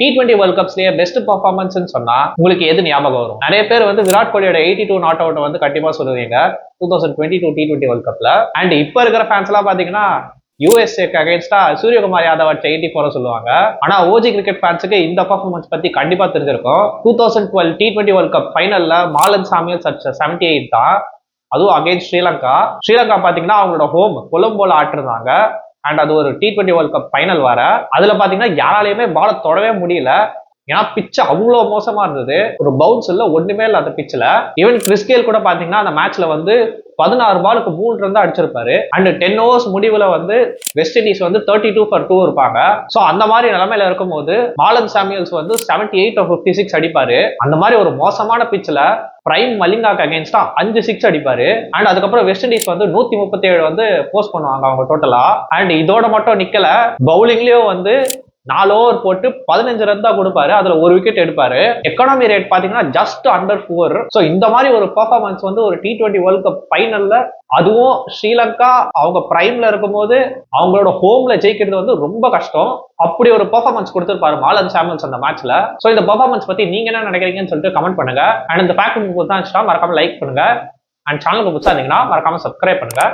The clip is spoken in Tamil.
T20 வேர்ல்ட் கப்ஸ்லயே பெஸ்ட் பர்ஃபார்மன்ஸ் சொன்னா உங்களுக்கு எது ஞாபகம் வரும்? நிறைய பேர் வந்து விராட் கோலியோட 82 நாட் அவுட் வந்து கண்டிப்பா சொல்லுவீங்க 2022 T20 வேர்ல்ட் கப்ல. அண்ட் இப்ப இருக்கிற ஃபேன்ஸ் எல்லாம் பாத்தீங்கன்னா யூஎஸ்ஏக்கு அகைன்ஸ்டா சூரியகுமார் யாதவ் அடிச்ச 84 சொல்லுவாங்க. ஆனா ஓஜி கிரிக்கெட் ஃபேன்ஸுக்கு இந்த பர்ஃபார்மன்ஸ் பத்தி கண்டிப்பா தெரிஞ்சிருக்கும். 2012 T20 வேர்ல்ட் கப் ஃபைனல்ல மாலன் சாமியல்ஸ் அடிச்ச 78 தான், அதுவும் அகைன்ஸ்ட் ஸ்ரீலங்கா. ஸ்ரீலங்கா பாத்தீங்கன்னா அவங்களோட ஹோம் கொலம்போல ஆட்டிருந்தாங்க. அண்ட் அது ஒரு T20 வேர்ல்ட் கப் ஃபைனல் வர அதுல பாத்தீங்கன்னா யாராலையுமே பால தொடவே முடியல. ஏன்னா பிச் அவ்வளவு மோசமா இருந்தது. ஒரு பவுன்ஸ் இல்ல, ஒண்ணுமே இல்ல அந்த பிச்ல. ஈவன் கிறிஸ் கேல் கூட பாத்தீங்கன்னா அந்த மேட்ச்ல வந்து 16 பாலுக்கு 3 ரன் அடிச்சிருப்பாரு. அண்ட் 10 ஓவர்ஸ் முடிவுல வந்து வெஸ்ட் இண்டீஸ் வந்து 32 for 2 இருப்பாங்க. சோ அந்த மாதிரி நிலைமையில இருக்கும்போது மாலன் சாமியல்ஸ் வந்து 78 of 56 அடிப்பாரு. அந்த மாதிரி ஒரு மோசமான பிச்ல பிரைம் மலிங்காக்கு அகைன்ஸ்டா 5 6 அடிப்பாரு. அண்ட் அதுக்கப்புறம் வெஸ்ட் இண்டீஸ் வந்து 137 வந்து போஸ்ட் பண்ணுவாங்க அவங்க டோட்டலா. அண்ட் இதோட மட்டும் நிக்கல, பவுலிங்லயும் வந்து 4 ஓவர் போட்டு 15 ரன் தான் கொடுப்பாரு. அதுல ஒரு விக்கெட் எடுப்பாரு. எக்கானமி ரேட் பாத்தீங்கன்னா ஜஸ்ட் அண்டர் 4. சோ இந்த மாதிரி ஒரு பெர்ஃபார்மன்ஸ் வந்து ஒரு T20 வேர்ல்ட் கப் ஃபைனல்ல, அதுவும் ஸ்ரீலங்கா அவங்க பிரைம்ல இருக்கும்போது அவங்களோட ஹோம்ல ஜெயிக்கிறது வந்து ரொம்ப கஷ்டம். அப்படி ஒரு பெர்ஃபார்மன்ஸ் கொடுத்திருப்பாரு மாலன் சாமியல்ஸ் அந்த மேட்ச்ல. சோ இந்த பெர்ஃபார்மன்ஸ் பத்தி நீங்க என்ன நினைக்கிறீங்கன்னு சொல்லிட்டு கமெண்ட் பண்ணுங்க. அண்ட் இந்த ஃபேக்ட் உங்களுக்கு தான் மறக்காம லைக் பண்ணுங்க. அண்ட் சேனலுக்கு புதுசா இருந்தீங்கன்னா மறக்காம சப்ஸ்கிரைப் பண்ணுங்க.